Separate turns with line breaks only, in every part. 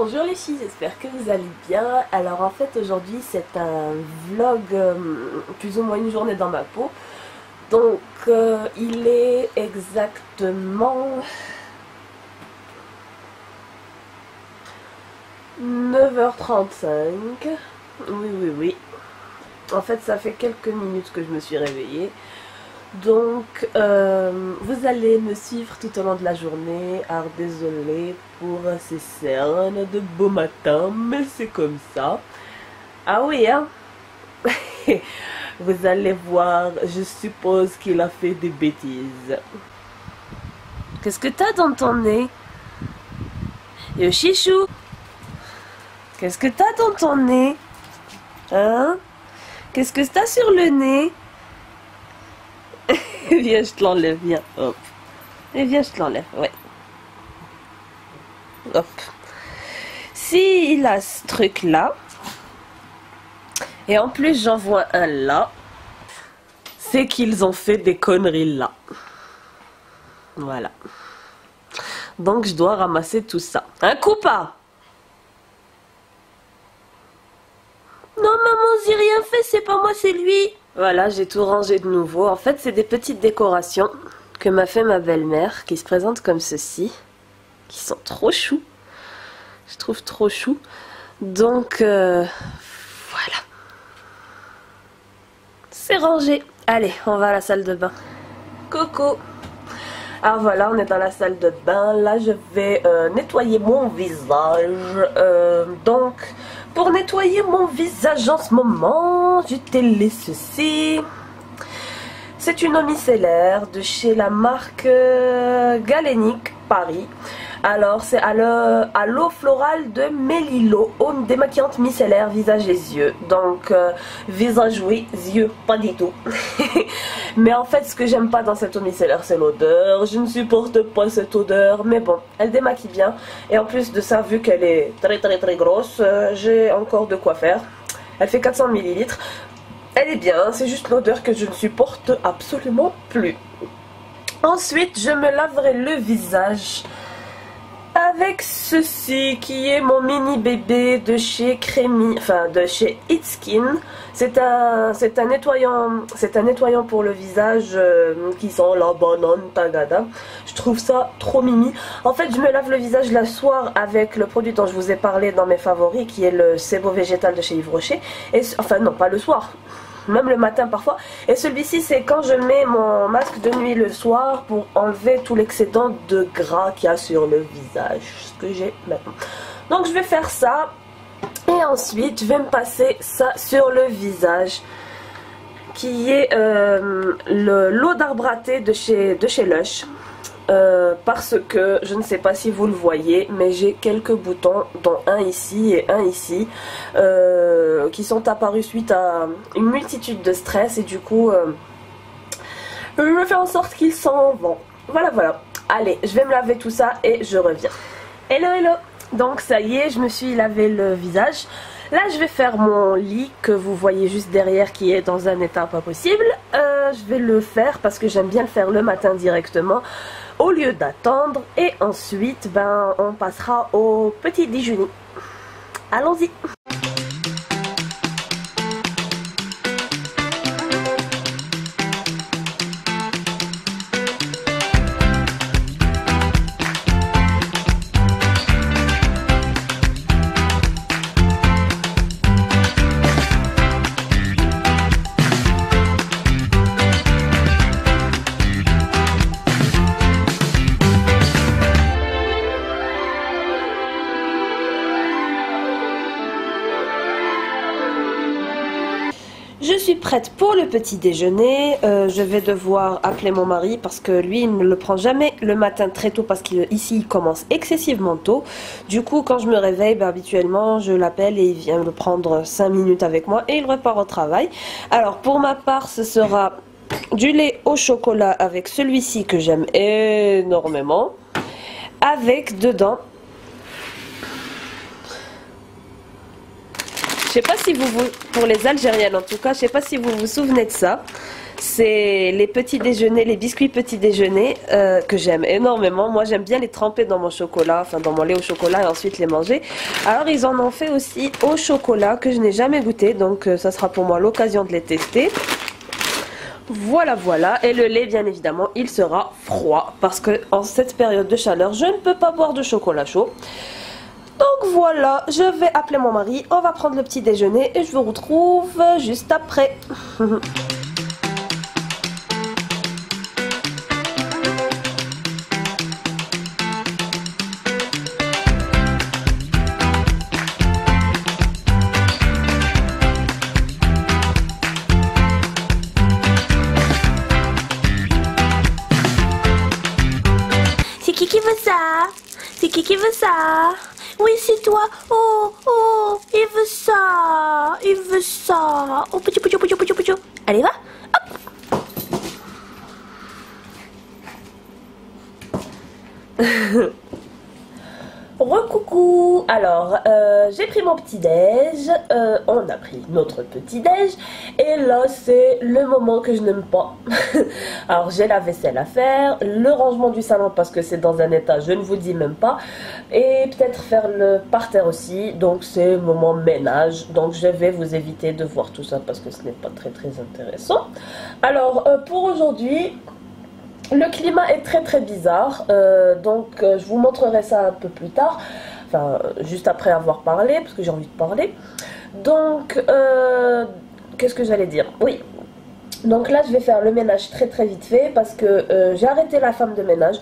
Bonjour les filles, j'espère que vous allez bien. Alors en fait aujourd'hui c'est un vlog plus ou moins une journée dans ma peau. Donc il est exactement 9h35. Oui. En fait ça fait quelques minutes que je me suis réveillée. Donc vous allez me suivre tout au long de la journée. Alors désolée pour ces cernes de beau matin, mais c'est comme ça. Ah oui hein. Vous allez voir, je suppose qu'il a fait des bêtises. Qu'est-ce que t'as dans ton nez? Yo chichou, qu'est-ce que t'as dans ton nez? Hein? Qu'est-ce que t'as sur le nez? Viens, je te l'enlève, viens, hop. Et viens, je te l'enlève, ouais. Hop. Si il a ce truc-là, et en plus j'en vois un là, c'est qu'ils ont fait des conneries là. Voilà. Donc je dois ramasser tout ça. Un coup pas. Non maman, j'ai rien fait, c'est pas moi, c'est lui. Voilà, j'ai tout rangé de nouveau. En fait, c'est des petites décorations que m'a fait ma belle-mère, qui se présentent comme ceci, qui sont trop choux. Je trouve trop chou. Donc, voilà. C'est rangé. Allez, on va à la salle de bain. Coucou. Alors voilà, on est dans la salle de bain. Là, je vais nettoyer mon visage. Donc, pour nettoyer mon visage en ce moment, j'utilise ceci. C'est une eau micellaire de chez la marque Galénic Paris. Alors, c'est à l'eau florale de Mélilo, eau démaquillante micellaire, visage et yeux. Donc, visage oui, yeux pas du tout. Mais en fait, ce que j'aime pas dans cette eau micellaire, c'est l'odeur. Je ne supporte pas cette odeur. Mais bon, elle démaquille bien. Et en plus de ça, vu qu'elle est très grosse, j'ai encore de quoi faire. Elle fait 400 ml. Elle est bien, c'est juste l'odeur que je ne supporte absolument plus. Ensuite, je me laverai le visage avec ceci qui est mon mini bébé de chez de chez It's Skin. C'est un nettoyant pour le visage qui sent la banane tagada. Je trouve ça trop mimi. En fait, je me lave le visage le soir avec le produit dont je vous ai parlé dans mes favoris, qui est le Sebo végétal de chez Yves Rocher. Et, enfin non, pas le soir, même le matin parfois. Et celui-ci, c'est quand je mets mon masque de nuit le soir pour enlever tout l'excédent de gras qu'il y a sur le visage, ce que j'ai maintenant. Donc je vais faire ça et ensuite je vais me passer ça sur le visage, qui est l'eau d'arbre à thé de chez Lush. Parce que je ne sais pas si vous le voyez, mais j'ai quelques boutons, dont un ici et un ici, qui sont apparus suite à une multitude de stress, et du coup je vais faire en sorte qu'ils s'en vont. Voilà. Allez, je vais me laver tout ça et je reviens. Hello. Donc ça y est, je me suis lavé le visage. Là je vais faire mon lit que vous voyez juste derrière, qui est dans un état pas possible. Je vais le faire parce que j'aime bien le faire le matin directement au lieu d'attendre, et ensuite on passera au petit déjeuner. Allons-y. Je suis prête pour le petit déjeuner. Je vais devoir appeler mon mari parce que lui il ne le prend jamais le matin très tôt, parce qu'ici il commence excessivement tôt. Du coup quand je me réveille, habituellement je l'appelle et il vient me prendre 5 minutes avec moi et il repart au travail. Alors pour ma part, ce sera du lait au chocolat avec celui-ci que j'aime énormément, avec dedans, je sais pas si pour les Algériennes en tout cas, je sais pas si vous vous souvenez de ça. c'est les petits déjeuners, les biscuits petits déjeuners que j'aime énormément. Moi j'aime bien les tremper dans mon chocolat, enfin dans mon lait au chocolat et ensuite les manger. Alors ils en ont fait aussi au chocolat que je n'ai jamais goûté, donc ça sera pour moi l'occasion de les tester. Voilà, voilà. Et le lait, bien évidemment, il sera froid parce que en cette période de chaleur, je ne peux pas boire de chocolat chaud. Donc voilà, je vais appeler mon mari, on va prendre le petit déjeuner et je vous retrouve juste après.
C'est qui veut ça? C'est qui veut ça? Oui, c'est toi. Oh, oh, il veut ça. Il veut ça. Oh, petit. Allez, va. Hop.
Recoucou. Alors, j'ai pris mon petit déj, on a pris notre petit déj, et là c'est le moment que je n'aime pas. Alors j'ai la vaisselle à faire, le rangement du salon parce que c'est dans un état, je ne vous dis même pas, et peut-être faire le parterre aussi, donc c'est le moment ménage, donc je vais vous éviter de voir tout ça parce que ce n'est pas très intéressant. Alors pour aujourd'hui, le climat est très bizarre, donc je vous montrerai ça un peu plus tard, enfin juste après avoir parlé, parce que j'ai envie de parler. Donc, qu'est-ce que j'allais dire? Oui, donc là je vais faire le ménage très vite fait parce que j'ai arrêté la femme de ménage,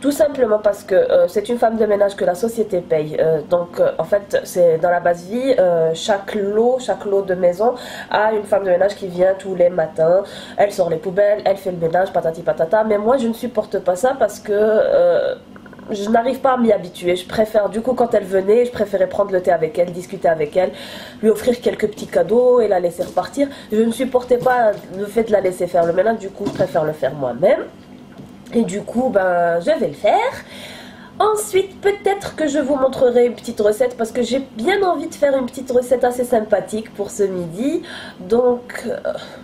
tout simplement parce que c'est une femme de ménage que la société paye. Donc en fait c'est dans la base vie, chaque lot de maison a une femme de ménage qui vient tous les matins, elle sort les poubelles, elle fait le ménage, patati patata, mais moi je ne supporte pas ça parce que je n'arrive pas à m'y habituer. Je préfère, du coup, quand elle venait, je préférais prendre le thé avec elle, discuter avec elle, lui offrir quelques petits cadeaux et la laisser repartir. Je ne supportais pas le fait de la laisser faire le ménage, du coup, je préfère le faire moi-même. Et du coup, ben, je vais le faire. Ensuite, peut-être que je vous montrerai une petite recette parce que j'ai bien envie de faire une petite recette assez sympathique pour ce midi. Donc,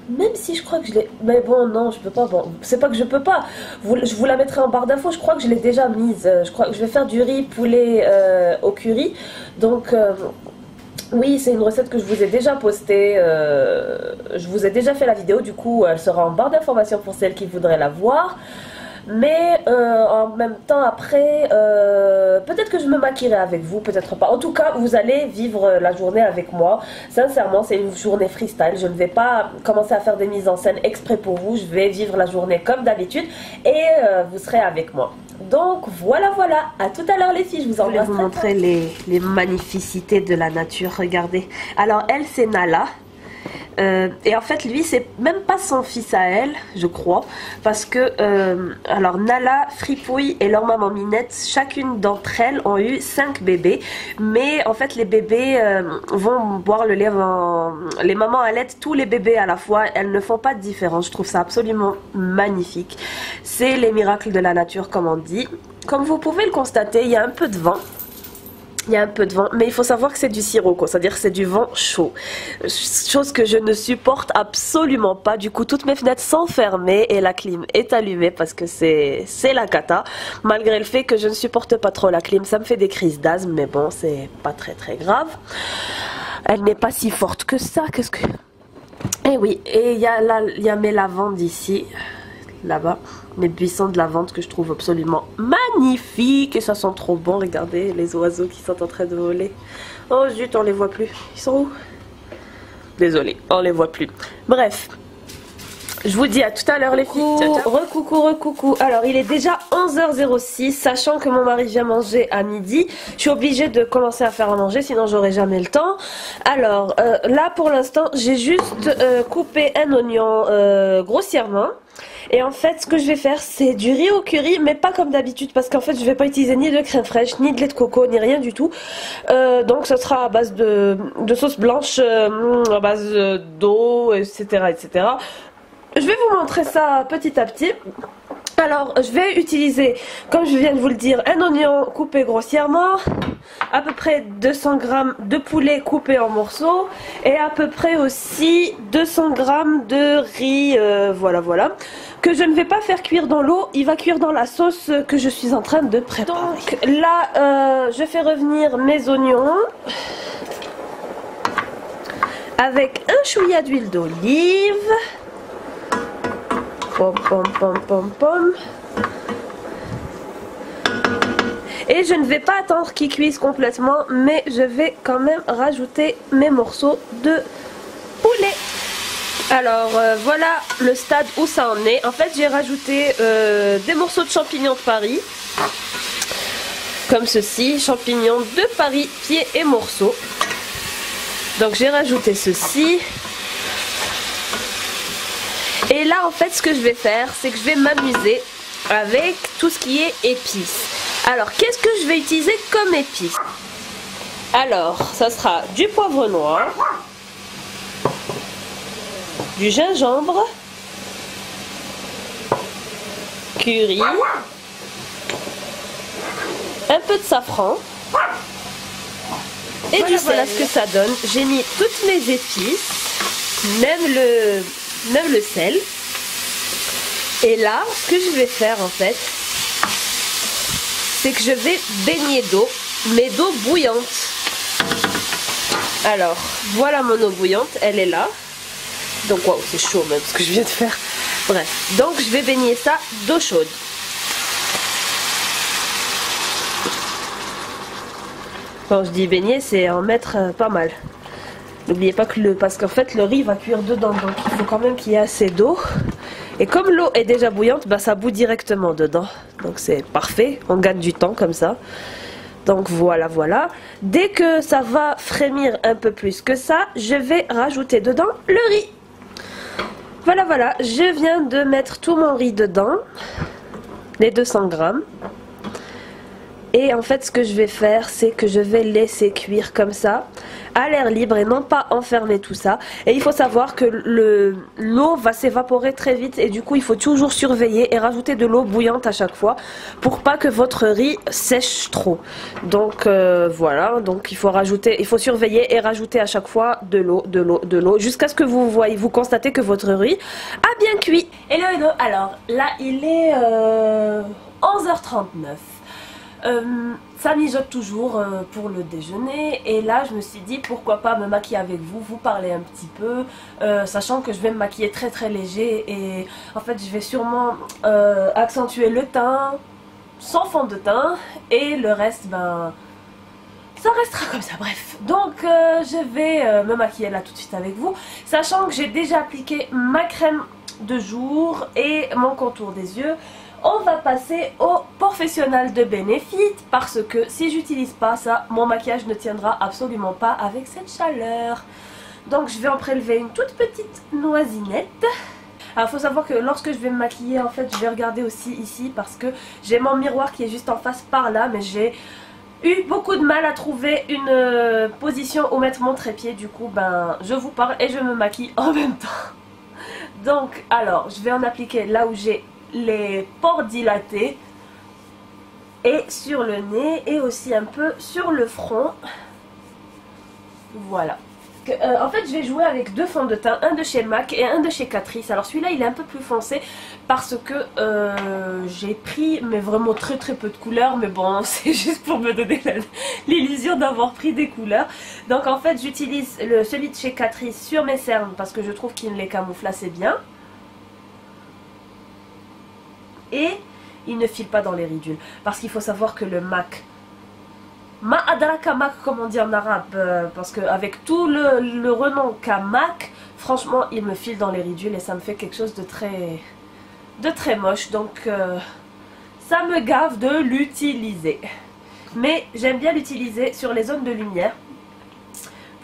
même si je crois que je l'ai... Mais bon, non, je peux pas. Bon, c'est pas que je peux pas. Je vous la mettrai en barre d'infos. Je crois que je l'ai déjà mise. Je crois que je vais faire du riz poulet au curry. Donc... oui, c'est une recette que je vous ai déjà postée, je vous ai déjà fait la vidéo, du coup elle sera en barre d'informations pour celles qui voudraient la voir. Mais en même temps après, peut-être que je me maquillerai avec vous, peut-être pas. En tout cas, vous allez vivre la journée avec moi. Sincèrement, c'est une journée freestyle. Je ne vais pas commencer à faire des mises en scène exprès pour vous. Je vais vivre la journée comme d'habitude et vous serez avec moi. Donc voilà, à tout à l'heure les filles, je vous embrasse. Je vais vous montrer les magnificités de la nature, regardez. Alors elle c'est Nala. Et en fait lui c'est même pas son fils à elle, je crois, parce que alors Nala, Fripouille et leur maman Minette, chacune d'entre elles ont eu 5 bébés, mais en fait les bébés vont boire le lait, les mamans allaitent tous les bébés à la fois, elles ne font pas de différence. Je trouve ça absolument magnifique. C'est les miracles de la nature comme on dit. Comme vous pouvez le constater, il y a un peu de vent. Il y a un peu de vent, mais il faut savoir que c'est du sirocco, c'est-à-dire que c'est du vent chaud. Chose que je ne supporte absolument pas. Du coup, toutes mes fenêtres sont fermées et la clim est allumée parce que c'est la cata. Malgré le fait que je ne supporte pas trop la clim, ça me fait des crises d'asthme, mais bon, c'est pas très grave. Elle n'est pas si forte que ça, qu'est-ce que... Eh oui, et il y a mes lavandes ici, là-bas. Mes buissons de lavande que je trouve absolument magnifiques et ça sent trop bon. Regardez les oiseaux qui sont en train de voler. Oh zut, on les voit plus. Ils sont où? Désolée, on les voit plus. Bref, je vous dis à tout à l'heure les filles. Recoucou. Alors il est déjà 11h06, sachant que mon mari vient manger à midi. Je suis obligée de commencer à faire à manger, sinon j'aurai jamais le temps. Alors là pour l'instant j'ai juste coupé un oignon grossièrement. Et en fait ce que je vais faire c'est du riz au curry, mais pas comme d'habitude parce qu'en fait je vais pas utiliser ni de crème fraîche, ni de lait de coco, ni rien du tout. Donc ce sera à base de sauce blanche, à base d'eau, etc. Je vais vous montrer ça petit à petit. Alors je vais utiliser, comme je viens de vous le dire, un oignon coupé grossièrement, à peu près 200 g de poulet coupé en morceaux et à peu près aussi 200 g de riz, voilà, que je ne vais pas faire cuire dans l'eau, il va cuire dans la sauce que je suis en train de préparer. Donc là je fais revenir mes oignons avec un chouïa d'huile d'olive. Pom pom pom pom pom. Et je ne vais pas attendre qu'ils cuisent complètement, mais je vais quand même rajouter mes morceaux de poulet. Alors voilà le stade où ça en est. En fait j'ai rajouté des morceaux de champignons de Paris. Comme ceci, champignons de Paris, pieds et morceaux. Donc j'ai rajouté ceci. Et là en fait ce que je vais faire, c'est que je vais m'amuser avec tout ce qui est épices. Alors qu'est-ce que je vais utiliser comme épices? Alors ça sera du poivre noir, du gingembre, curry, un peu de safran et du sel. Voilà ce que ça donne. J'ai mis toutes mes épices, même le sel. Et là, ce que je vais faire en fait, c'est que je vais baigner d'eau, mais d'eau bouillante. Alors, voilà mon eau bouillante, elle est là. Donc, waouh, c'est chaud même ce que je viens de faire. Bref, donc je vais baigner ça d'eau chaude. Quand je dis baigner, c'est en mettre pas mal. N'oubliez pas que parce qu'en fait le riz va cuire dedans, donc il faut quand même qu'il y ait assez d'eau. Et comme l'eau est déjà bouillante, bah, ça bout directement dedans. Donc c'est parfait, on gagne du temps comme ça. Donc voilà. Dès que ça va frémir un peu plus que ça, je vais rajouter dedans le riz. Voilà, je viens de mettre tout mon riz dedans, les 200 g. Et en fait ce que je vais faire, c'est que je vais laisser cuire comme ça, à l'air libre et non pas enfermer tout ça. Et il faut savoir que l'eau va s'évaporer très vite et du coup il faut toujours surveiller et rajouter de l'eau bouillante à chaque fois pour pas que votre riz sèche trop. Donc voilà, donc il faut surveiller et rajouter à chaque fois de l'eau jusqu'à ce que vous constatez que votre riz a bien cuit. Hello, alors là il est 11h39. Ça mijote toujours pour le déjeuner et là je me suis dit pourquoi pas me maquiller avec vous parler un petit peu, sachant que je vais me maquiller très léger et en fait je vais sûrement accentuer le teint sans fond de teint et le reste ben ça restera comme ça. Bref, donc je vais me maquiller là tout de suite avec vous, sachant que j'ai déjà appliqué ma crème de jour et mon contour des yeux. On va passer au professionnel de Benefit parce que si j'utilise pas ça, mon maquillage ne tiendra absolument pas avec cette chaleur. Donc je vais en prélever une toute petite noisinette. Alors il faut savoir que lorsque je vais me maquiller, en fait je vais regarder aussi ici parce que j'ai mon miroir qui est juste en face par là, mais j'ai eu beaucoup de mal à trouver une position où mettre mon trépied. Du coup ben je vous parle et je me maquille en même temps. Donc alors je vais en appliquer là où j'ai les pores dilatés et sur le nez et aussi un peu sur le front. Voilà. En fait je vais jouer avec deux fonds de teint, un de chez MAC et un de chez Catrice. Alors celui-là il est un peu plus foncé parce que j'ai pris mais vraiment très peu de couleurs, mais bon c'est juste pour me donner l'illusion d'avoir pris des couleurs. Donc en fait j'utilise celui de chez Catrice sur mes cernes parce que je trouve qu'il les camoufle assez bien. Et il ne file pas dans les ridules. Parce qu'il faut savoir que le MAC, Ma adraka MAC comme on dit en arabe, parce qu'avec tout le renom qu'a MAC, franchement il me file dans les ridules et ça me fait quelque chose de très moche. Donc ça me gave de l'utiliser. Mais j'aime bien l'utiliser sur les zones de lumière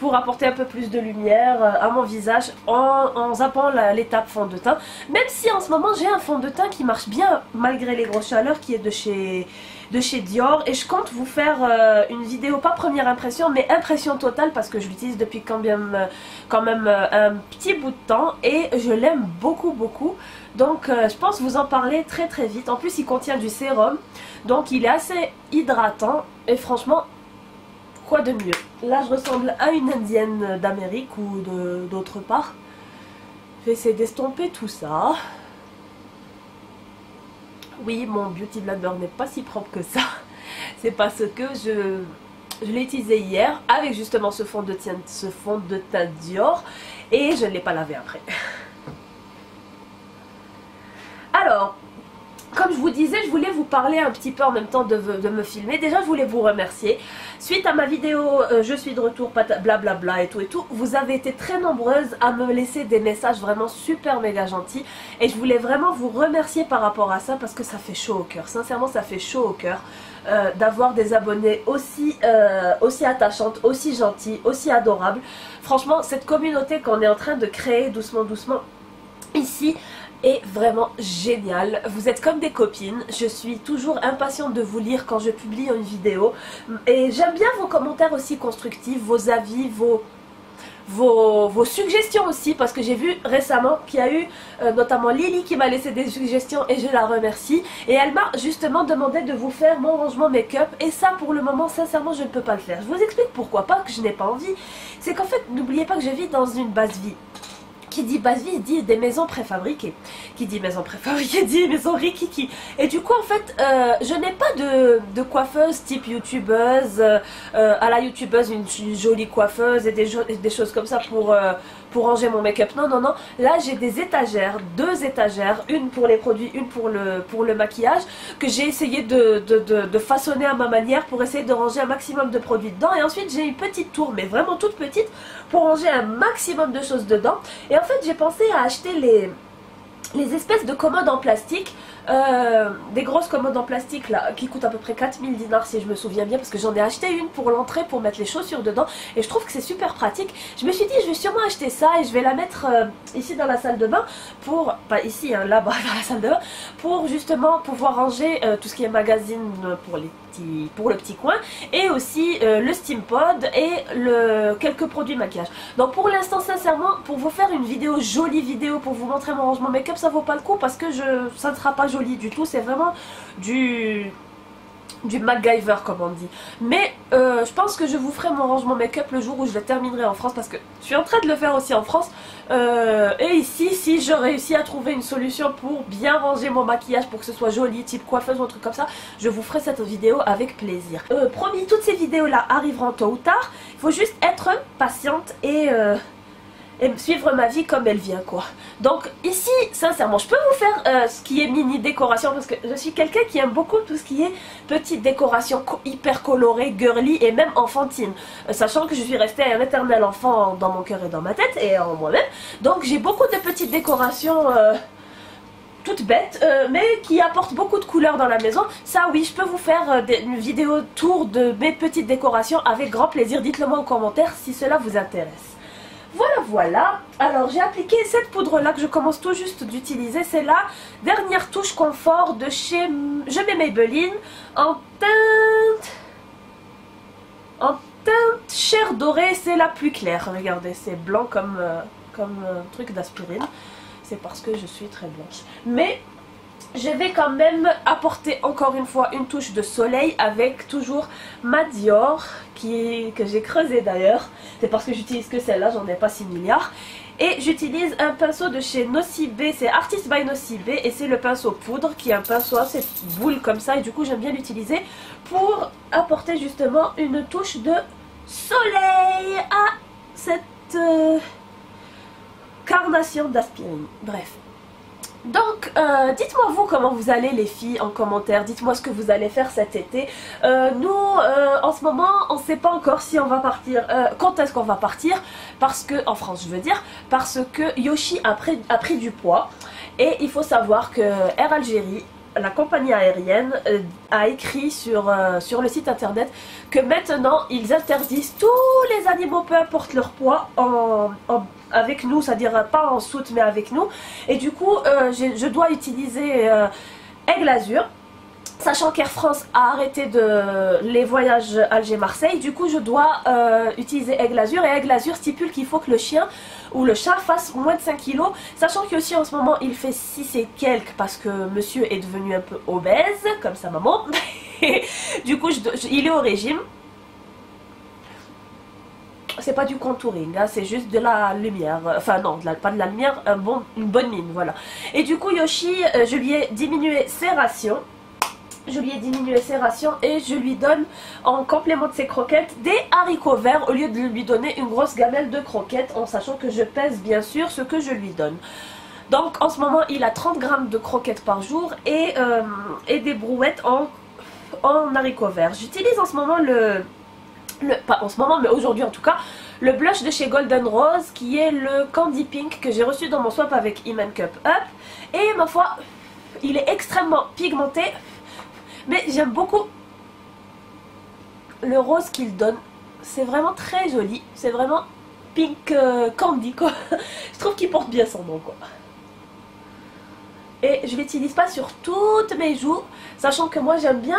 pour apporter un peu plus de lumière à mon visage en zappant l'étape fond de teint. Même si en ce moment j'ai un fond de teint qui marche bien malgré les grosses chaleurs, qui est de chez Dior, et je compte vous faire une vidéo, pas première impression mais impression totale, parce que je l'utilise depuis quand même un petit bout de temps et je l'aime beaucoup. Donc je pense vous en parler très vite. En plus il contient du sérum, donc il est assez hydratant et franchement quoi de mieux. Là je ressemble à une indienne d'Amérique ou d'autre part. Je vais essayer d'estomper tout ça. Oui, mon beauty blender n'est pas si propre que ça. C'est parce que je l'ai utilisé hier avec justement ce fond de teint Dior et je ne l'ai pas lavé après. Alors, comme je vous disais, je voulais vous parler un petit peu en même temps de me filmer. Déjà, je voulais vous remercier. Suite à ma vidéo je suis de retour, blablabla et tout, vous avez été très nombreuses à me laisser des messages vraiment super méga gentils. Et je voulais vraiment vous remercier par rapport à ça, parce que ça fait chaud au cœur. Sincèrement, ça fait chaud au cœur d'avoir des abonnés aussi attachantes, aussi gentilles, aussi adorables. Franchement, cette communauté qu'on est en train de créer doucement ici est vraiment génial. Vous êtes comme des copines. Je suis toujours impatiente de vous lire quand je publie une vidéo. Et j'aime bien vos commentaires aussi constructifs, vos avis, vos suggestions aussi, parce que j'ai vu récemment qu'il y a eu notamment Lily qui m'a laissé des suggestions et je la remercie. Et elle m'a justement demandé de vous faire mon rangement make-up. Et ça, pour le moment, sincèrement, je ne peux pas le faire. Je vous explique pourquoi pas, que je n'ai pas envie. C'est qu'en fait, n'oubliez pas que je vis dans une base vie. Qui dit base vie dit des maisons préfabriquées. Qui dit maison préfabriquée dit maison rikiki. Et du coup en fait je n'ai pas de coiffeuse type youtubeuse, à la youtubeuse une jolie coiffeuse et des choses comme ça pour ranger mon make-up. Non. Là j'ai des étagères, 2 étagères, une pour les produits, une pour le maquillage, que j'ai essayé de façonner à ma manière pour essayer de ranger un maximum de produits dedans. Et ensuite j'ai une petite tour, mais vraiment toute petite, pour ranger un maximum de choses dedans. Et en fait j'ai pensé à acheter les espèces de commodes en plastique, des grosses commodes en plastique là, qui coûtent à peu près 4000 dinars si je me souviens bien, parce que j'en ai acheté une pour l'entrée pour mettre les chaussures dedans et je trouve que c'est super pratique. Je me suis dit je vais sûrement acheter ça et je vais la mettre ici dans la salle de bain, pour, pas ici hein, là-bas dans la salle de bain, pour justement pouvoir ranger tout ce qui est magazine pour le petit coin, et aussi le steam pod et quelques produits maquillage. Donc pour l'instant sincèrement, pour vous faire une jolie vidéo pour vous montrer mon rangement make-up, ça vaut pas le coup, parce que ça ne sera pas joli du tout. C'est vraiment du MacGyver comme on dit. Mais je pense que je vous ferai mon rangement make-up le jour où je le terminerai en France, parce que je suis en train de le faire aussi en France. Et ici, si je réussis à trouver une solution pour bien ranger mon maquillage, pour que ce soit joli, type coiffeuse ou un truc comme ça, je vous ferai cette vidéo avec plaisir. Promis, toutes ces vidéos là arriveront tôt ou tard. Il faut juste être patiente et suivre ma vie comme elle vient quoi. Donc ici sincèrement je peux vous faire ce qui est mini décoration, parce que je suis quelqu'un qui aime beaucoup tout ce qui est petite décoration hyper colorée, girly et même enfantine, sachant que je suis restée un éternel enfant dans mon cœur et dans ma tête et en moi-même. Donc j'ai beaucoup de petites décorations toutes bêtes, mais qui apportent beaucoup de couleurs dans la maison. Ça oui, je peux vous faire une vidéo tour de mes petites décorations avec grand plaisir. Dites-le moi en commentaire si cela vous intéresse. Voilà. Alors j'ai appliqué cette poudre là que je commence tout juste d'utiliser. C'est la dernière touche confort de chez Je mets Maybelline en teinte chair dorée. C'est la plus claire. Regardez, c'est blanc comme un truc d'aspirine. C'est parce que je suis très blanche. Mais je vais quand même apporter encore une fois une touche de soleil avec toujours ma Dior que j'ai creusé d'ailleurs. C'est parce que j'utilise que celle-là, j'en ai pas 6 milliards. Et j'utilise un pinceau de chez Nocibé, c'est Artist by Nocibé, et c'est le pinceau poudre qui est un pinceau assez boule comme ça, et du coup j'aime bien l'utiliser pour apporter justement une touche de soleil à cette carnation d'aspirine. Bref. Donc dites-moi vous comment vous allez les filles en commentaire, dites-moi ce que vous allez faire cet été. Nous en ce moment on ne sait pas encore si on va partir, quand est-ce qu'on va partir, parce que, en France je veux dire, parce que Yoshi a pris du poids. Et il faut savoir que Air Algérie la compagnie aérienne a écrit sur le site internet que maintenant ils interdisent tous les animaux, peu importe leur poids, avec nous, c'est-à-dire pas en soute mais avec nous. Et du coup je dois utiliser Aigle Azur, sachant qu'Air France a arrêté les voyages Alger-Marseille. Du coup je dois utiliser Aigle Azur, et Aigle Azur stipule qu'il faut que le chien ou le chat fasse moins de 5 kilos, sachant que aussi en ce moment il fait 6 et quelques parce que monsieur est devenu un peu obèse comme sa maman. Du coup il est au régime. C'est pas du contouring, hein, c'est juste de la lumière, enfin non, pas de la lumière, une bonne mine, voilà. Et du coup Yoshi, je lui ai diminué ses rations. Et je lui donne en complément de ses croquettes des haricots verts au lieu de lui donner une grosse gamelle de croquettes, en sachant que je pèse bien sûr ce que je lui donne. Donc en ce moment il a 30 grammes de croquettes par jour et des brouettes en haricots verts. J'utilise en ce moment pas en ce moment mais aujourd'hui en tout cas, le blush de chez Golden Rose qui est le Candy Pink que j'ai reçu dans mon swap avec Iman Cup Up. Et ma foi, il est extrêmement pigmenté. Mais j'aime beaucoup le rose qu'il donne. C'est vraiment très joli. C'est vraiment pink candy quoi. Je trouve qu'il porte bien son nom quoi. Et je l'utilise pas sur toutes mes joues, sachant que moi j'aime bien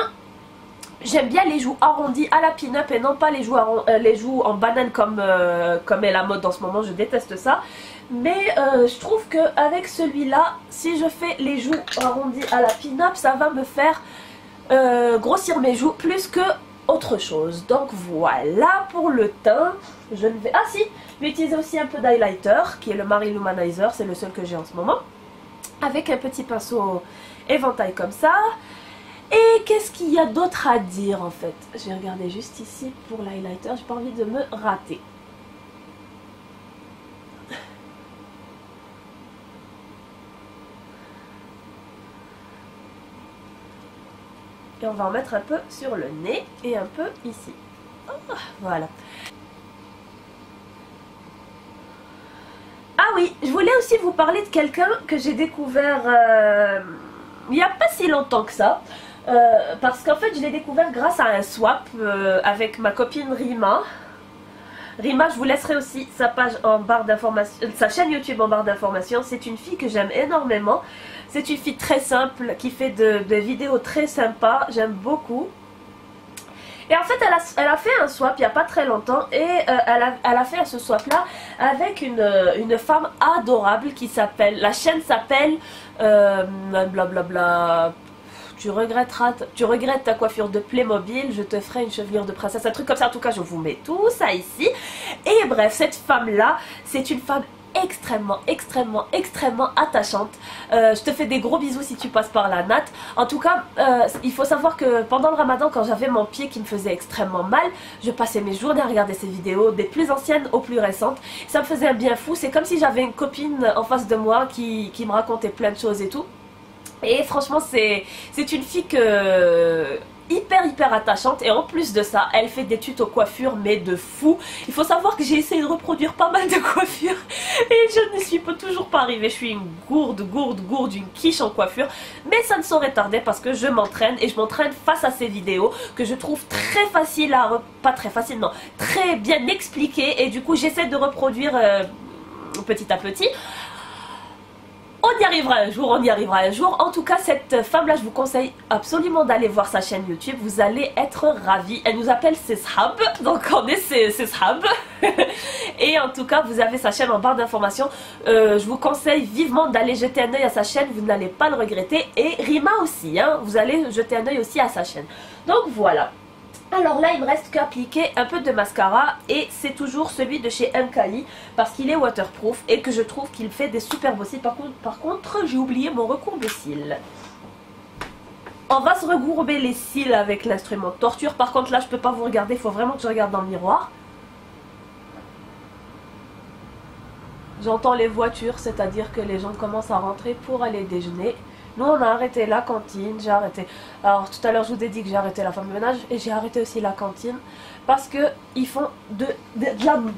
les joues arrondies à la pin-up et non pas les joues en banane comme est la mode en ce moment. Je déteste ça. Mais je trouve qu'avec celui-là, si je fais les joues arrondies à la pin-up, ça va me faire grossir mes joues plus que autre chose. Donc voilà pour le teint. Je ne vais... Ah si, je vais utiliser aussi un peu d'highlighter qui est le Marie Lumanizer, c'est le seul que j'ai en ce moment, avec un petit pinceau éventail comme ça. Et qu'est-ce qu'il y a d'autre à dire en fait? Je vais regarder juste ici pour l'highlighter, j'ai pas envie de me rater. Et on va en mettre un peu sur le nez et un peu ici. Oh, voilà. Ah oui, je voulais aussi vous parler de quelqu'un que j'ai découvert il n'y a pas si longtemps que ça. Parce qu'en fait je l'ai découvert grâce à un swap avec ma copine Rima. Rima, je vous laisserai aussi sa page en barre d'information, sa chaîne YouTube en barre d'information. C'est une fille que j'aime énormément. C'est une fille très simple qui fait de vidéos très sympas. J'aime beaucoup. Et en fait elle a fait un swap il n'y a pas très longtemps. Et elle a fait ce swap là avec une femme adorable qui s'appelle, la chaîne s'appelle blablabla. Tu regrettes ta coiffure de Playmobil, je te ferai une chevelure de princesse, un truc comme ça. En tout cas je vous mets tout ça ici. Et bref, cette femme là, c'est une femme extrêmement attachante. Je te fais des gros bisous si tu passes par la Nat. En tout cas il faut savoir que pendant le ramadan, quand j'avais mon pied qui me faisait extrêmement mal, je passais mes journées à regarder ces vidéos, des plus anciennes aux plus récentes. Ça me faisait un bien fou. C'est comme si j'avais une copine en face de moi qui me racontait plein de choses et tout. Et franchement c'est une fille hyper attachante. Et en plus de ça, elle fait des tutos coiffure mais de fou. Il faut savoir que j'ai essayé de reproduire pas mal de coiffures et je ne suis toujours pas arrivée. Je suis une gourde, une quiche en coiffure. Mais ça ne saurait tarder parce que je m'entraîne. Et je m'entraîne face à ces vidéos que je trouve très facile pas très facile, non, très bien expliquées. Et du coup j'essaie de reproduire petit à petit. On y arrivera un jour, on y arrivera un jour. En tout cas, cette femme-là, je vous conseille absolument d'aller voir sa chaîne YouTube. Vous allez être ravis. Elle nous appelle Seshab, donc on est Seshab. Et en tout cas, vous avez sa chaîne en barre d'informations. Je vous conseille vivement d'aller jeter un œil à sa chaîne. Vous n'allez pas le regretter. Et Rima aussi, hein, vous allez jeter un œil aussi à sa chaîne. Donc voilà. Alors là il me reste qu'à appliquer un peu de mascara et c'est toujours celui de chez MKI parce qu'il est waterproof et que je trouve qu'il fait des super beaux cils. Par contre j'ai oublié mon recours de cils. On va se regourber les cils avec l'instrument de torture. Par contre là je peux pas vous regarder, il faut vraiment que je regarde dans le miroir. J'entends les voitures, c'est-à-dire que les gens commencent à rentrer pour aller déjeuner. Nous on a arrêté la cantine, j'ai arrêté. Alors tout à l'heure je vous ai dit que j'ai arrêté la femme de ménage et j'ai arrêté aussi la cantine parce que ils font de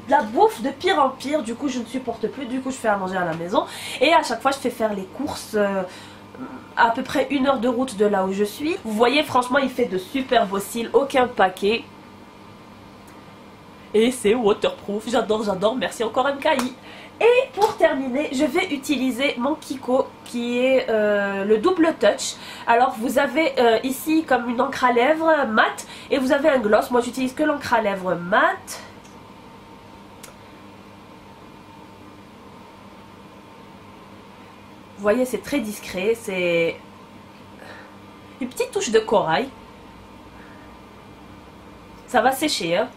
la bouffe de pire en pire. Du coup je ne supporte plus, du coup je fais à manger à la maison et à chaque fois je fais faire les courses à peu près 1 heure de route de là où je suis. Vous voyez, franchement, il fait de super beaux cils, aucun paquet. Et c'est waterproof, j'adore, merci encore MKI. Et pour terminer, je vais utiliser mon Kiko qui est le double touch. Alors vous avez ici comme une encre à lèvres mat et vous avez un gloss. Moi j'utilise que l'encre à lèvres mat. Vous voyez, c'est très discret, c'est une petite touche de corail. Ça va sécher, hein.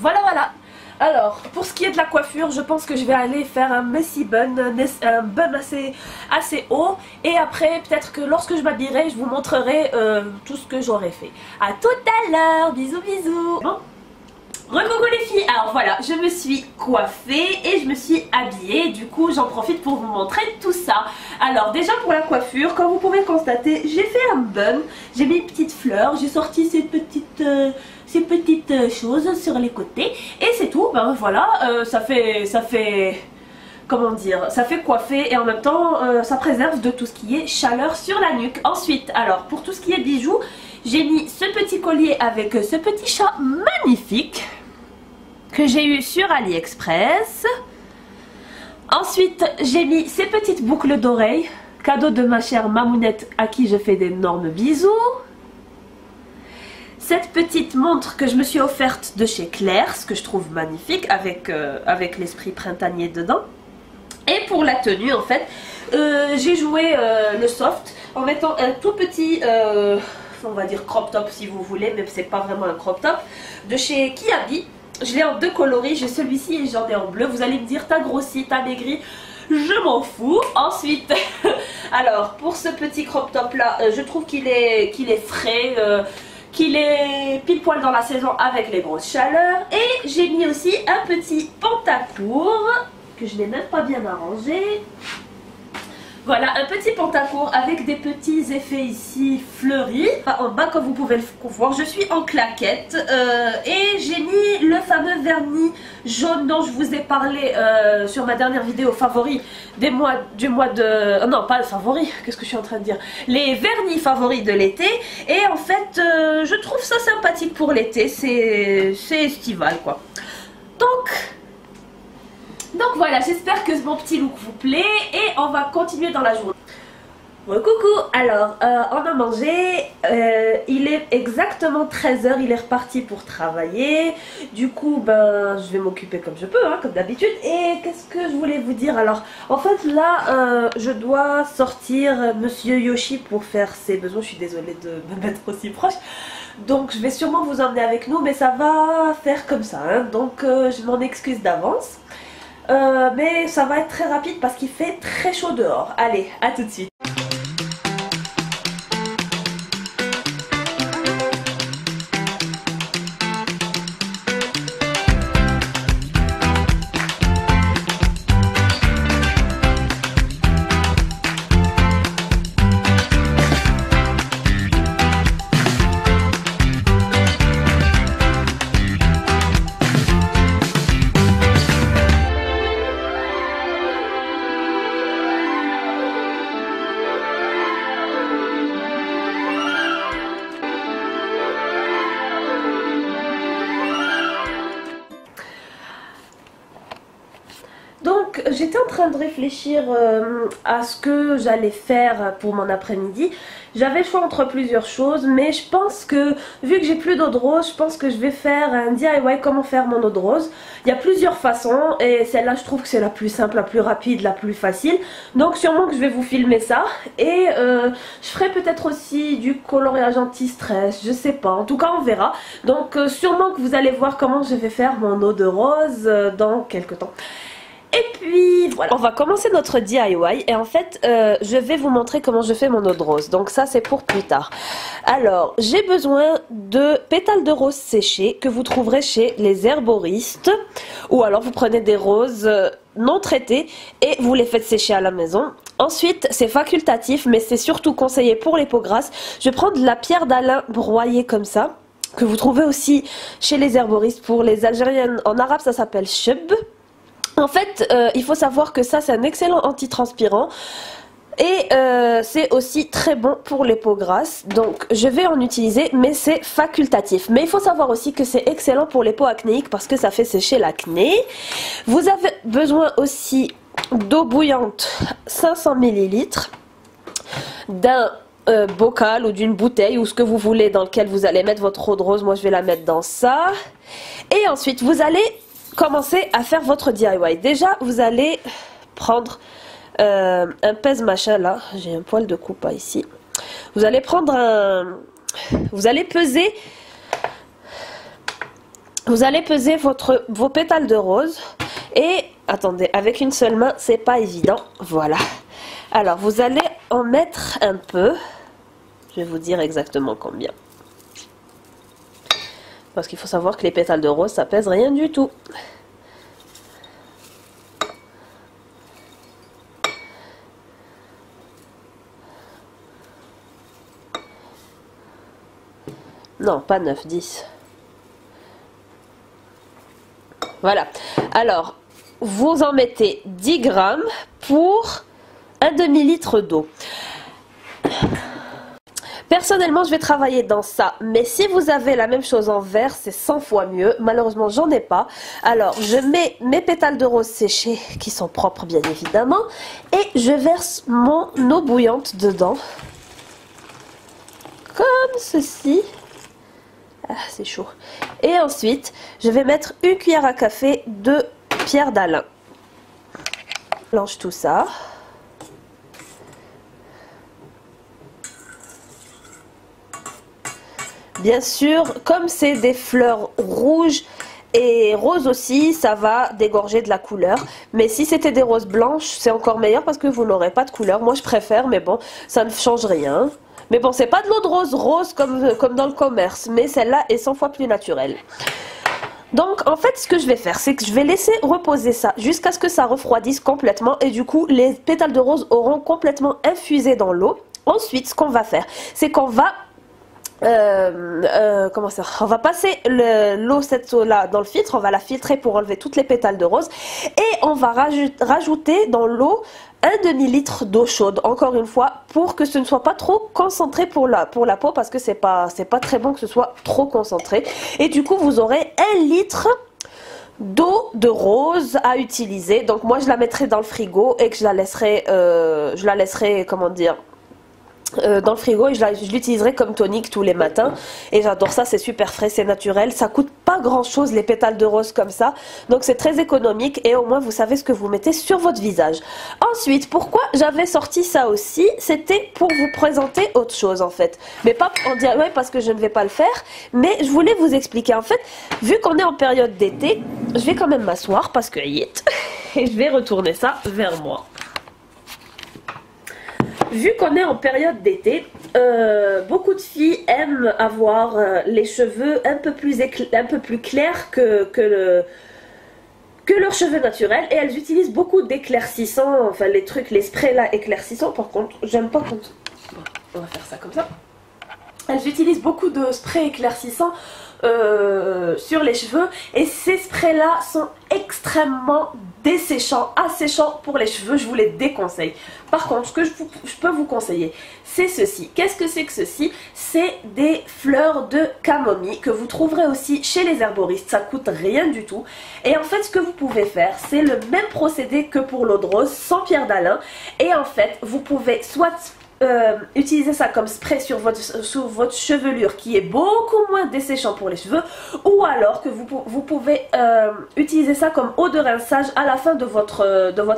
Voilà. Alors, pour ce qui est de la coiffure, je pense que je vais aller faire un messy bun, un bun assez haut. Et après, peut-être que lorsque je m'habillerai, je vous montrerai tout ce que j'aurai fait. À tout à l'heure, bisous. Bon, re-coucou les filles. Alors voilà, je me suis coiffée et je me suis habillée. Du coup, j'en profite pour vous montrer tout ça. Alors déjà pour la coiffure, comme vous pouvez constater, j'ai fait un bun. J'ai mis une petite fleur, j'ai sorti ces petites choses sur les côtés et c'est tout. Ben voilà, ça fait comment dire, ça fait coiffer et en même temps ça préserve de tout ce qui est chaleur sur la nuque. Ensuite, alors pour tout ce qui est bijoux, j'ai mis ce petit collier avec ce petit chat magnifique que j'ai eu sur AliExpress. Ensuite, j'ai mis ces petites boucles d'oreilles, cadeau de ma chère Mamounette à qui je fais d'énormes bisous. Cette petite montre que je me suis offerte de chez Claire, ce que je trouve magnifique avec l'esprit printanier dedans. Et pour la tenue, en fait, j'ai joué le soft en mettant un tout petit, on va dire crop top si vous voulez, mais c'est pas vraiment un crop top, de chez Kiabi. Je l'ai en 2 coloris, j'ai celui-ci et j'en ai en bleu. Vous allez me dire, t'as grossi, t'as maigri, je m'en fous. Ensuite, alors pour ce petit crop top là, je trouve qu'il est frais, qu'il est pile poil dans la saison avec les grosses chaleurs. Et j'ai mis aussi un petit pantacourt que je n'ai même pas bien arrangé. Voilà, un petit pantacourt avec des petits effets ici fleuris. En bas, comme vous pouvez le voir, je suis en claquette. Et j'ai mis le fameux vernis jaune dont je vous ai parlé sur ma dernière vidéo favori du mois de... non, pas favori, qu'est-ce que je suis en train de dire? Les vernis favoris de l'été. Et en fait, je trouve ça sympathique pour l'été. C'est estival, quoi. Donc voilà, j'espère que mon petit look vous plaît et on va continuer dans la journée. Bon, coucou, alors on a mangé, il est exactement 13 h, il est reparti pour travailler. Du coup, ben, je vais m'occuper comme je peux, hein, comme d'habitude. Et qu'est-ce que je voulais vous dire? Alors, en fait là, je dois sortir Monsieur Yoshi pour faire ses besoins. Je suis désolée de me mettre aussi proche. Donc je vais sûrement vous emmener avec nous, mais ça va faire comme ça, hein. Donc je m'en excuse d'avance. Mais ça va être très rapide parce qu'il fait très chaud dehors. Allez, à tout de suite. Donc j'étais en train de réfléchir à ce que j'allais faire pour mon après-midi. J'avais le choix entre plusieurs choses, mais je pense que vu que j'ai plus d'eau de rose, je pense que je vais faire un DIY comment faire mon eau de rose. Il y a plusieurs façons et celle-là je trouve que c'est la plus simple, la plus rapide, la plus facile. Donc sûrement que je vais vous filmer ça et je ferai peut-être aussi du coloriage anti-stress, je sais pas, en tout cas on verra. Donc sûrement que vous allez voir comment je vais faire mon eau de rose dans quelques temps. Et puis voilà, on va commencer notre DIY et en fait je vais vous montrer comment je fais mon eau de rose. Donc ça c'est pour plus tard. Alors j'ai besoin de pétales de rose séchés que vous trouverez chez les herboristes. Ou alors vous prenez des roses non traitées et vous les faites sécher à la maison. Ensuite c'est facultatif mais c'est surtout conseillé pour les peaux grasses. Je prends de la pierre d'Alain broyée comme ça. que vous trouvez aussi chez les herboristes. Pour les Algériennes, en arabe ça s'appelle cheb. En fait, il faut savoir que ça c'est un excellent antitranspirant. Et c'est aussi très bon pour les peaux grasses, donc je vais en utiliser, mais c'est facultatif. Mais il faut savoir aussi que c'est excellent pour les peaux acnéiques parce que ça fait sécher l'acné. Vous avez besoin aussi d'eau bouillante, 500 ml, d'un bocal ou d'une bouteille ou ce que vous voulez dans lequel vous allez mettre votre eau de rose. Moi je vais la mettre dans ça. Et ensuite vous allez commencer à faire votre DIY. Déjà vous allez prendre... un pèse machin là, j'ai un poil de coupa ici. Vous allez prendre vous allez peser vos pétales de rose. Et attendez, avec une seule main c'est pas évident. Voilà. Alors vous allez en mettre un peu. Je vais vous dire exactement combien. Parce qu'il faut savoir que les pétales de rose ça pèse rien du tout. Non, pas 9, 10. Voilà. Alors, vous en mettez 10 grammes pour un demi-litre d'eau. Personnellement, je vais travailler dans ça. Mais si vous avez la même chose en verre, c'est 100 fois mieux. Malheureusement, j'en ai pas. Alors, je mets mes pétales de rose séchés, qui sont propres bien évidemment. Et je verse mon eau bouillante dedans. Comme ceci. Ah, c'est chaud. Et ensuite, je vais mettre une cuillère à café de pierre d'Alain. Mélange tout ça. Bien sûr, comme c'est des fleurs rouges et roses aussi, ça va dégorger de la couleur. Mais si c'était des roses blanches, c'est encore meilleur parce que vous n'aurez pas de couleur. Moi, je préfère, mais bon, ça ne change rien. Mais bon, c'est pas de l'eau de rose rose comme dans le commerce, mais celle-là est 100 fois plus naturelle. Donc en fait ce que je vais faire, c'est que je vais laisser reposer ça jusqu'à ce que ça refroidisse complètement. Et du coup les pétales de rose auront complètement infusé dans l'eau. Ensuite ce qu'on va faire, c'est qu'on va... comment ça, on va passer cette eau là dans le filtre, on va la filtrer pour enlever toutes les pétales de rose. Et on va rajouter dans l'eau un demi-litre d'eau chaude, encore une fois, pour que ce ne soit pas trop concentré pour la peau, parce que c'est pas très bon que ce soit trop concentré. Et du coup vous aurez 1 litre d'eau de rose à utiliser. Donc moi je la mettrai dans le frigo et que je la laisserai comment dire, dans le frigo, et je l'utiliserai comme tonique tous les matins. Et j'adore ça, c'est super frais, c'est naturel, ça coûte pas grand chose les pétales de rose comme ça, donc c'est très économique. Et au moins vous savez ce que vous mettez sur votre visage. Ensuite, pourquoi j'avais sorti ça aussi, c'était pour vous présenter autre chose en fait, mais pas en dire ouais parce que je ne vais pas le faire, mais je voulais vous expliquer. En fait, vu qu'on est en période d'été, je vais quand même m'asseoir parce que et je vais retourner ça vers moi. Vu qu'on est en période d'été, beaucoup de filles aiment avoir les cheveux un peu plus clairs que leurs cheveux naturels, et elles utilisent beaucoup d'éclaircissants, enfin les sprays là éclaircissants. Par contre, j'aime pas quand... Bon, on va faire ça comme ça. Elles utilisent beaucoup de sprays éclaircissants sur les cheveux, et ces sprays là sont extrêmement desséchants, asséchants pour les cheveux. Je vous les déconseille. Par contre, ce que je peux vous conseiller, c'est ceci. Qu'est-ce que c'est que ceci? C'est des fleurs de camomille que vous trouverez aussi chez les herboristes. Ça coûte rien du tout. Et en fait, ce que vous pouvez faire, c'est le même procédé que pour l'eau de rose, sans pierre d'Alain. Et en fait, vous pouvez soit utiliser ça comme spray sur votre chevelure, qui est beaucoup moins desséchant pour les cheveux, ou alors que vous pouvez utiliser ça comme eau de rinçage à la fin de votre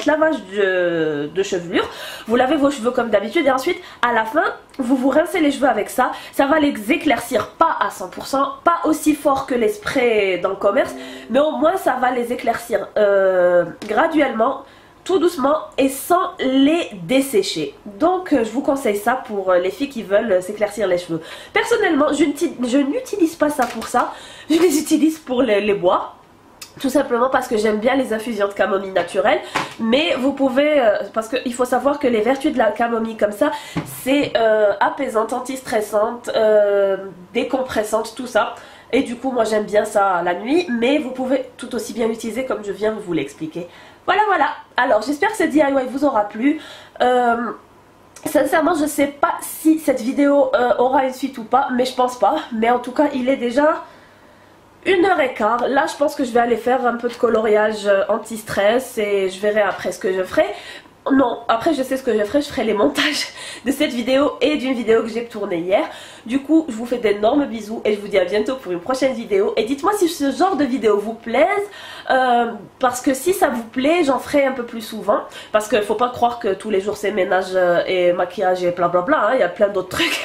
lavage de chevelure. Vous lavez vos cheveux comme d'habitude et ensuite à la fin vous rincez les cheveux avec ça. Ça va les éclaircir, pas à 100%, pas aussi fort que les sprays dans le commerce, mais au moins ça va les éclaircir graduellement, tout doucement, et sans les dessécher. Donc je vous conseille ça pour les filles qui veulent s'éclaircir les cheveux. Personnellement, je n'utilise pas ça pour ça. Je les utilise pour les bois. Tout simplement parce que j'aime bien les infusions de camomille naturelles. Mais vous pouvez, parce qu'il faut savoir que les vertus de la camomille comme ça, c'est apaisante, antistressante, décompressante, tout ça. Et du coup moi j'aime bien ça la nuit, mais vous pouvez tout aussi bien l'utiliser comme je viens de vous l'expliquer. Voilà voilà, alors j'espère que ce DIY vous aura plu. Sincèrement je sais pas si cette vidéo aura une suite ou pas, mais je pense pas. Mais en tout cas il est déjà 1h15, là je pense que je vais aller faire un peu de coloriage anti-stress et je verrai après ce que je ferai. Non, après je sais ce que je ferai les montages de cette vidéo et d'une vidéo que j'ai tournée hier. Du coup, je vous fais d'énormes bisous et je vous dis à bientôt pour une prochaine vidéo. Et dites-moi si ce genre de vidéo vous plaise, parce que si ça vous plaît, j'en ferai un peu plus souvent. Parce qu'il ne faut pas croire que tous les jours c'est ménage et maquillage et blablabla, hein, il y a plein d'autres trucs.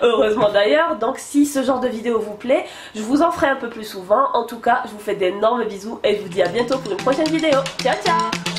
Heureusement d'ailleurs. Donc si ce genre de vidéo vous plaît, je vous en ferai un peu plus souvent. En tout cas, je vous fais d'énormes bisous et je vous dis à bientôt pour une prochaine vidéo. Ciao ciao.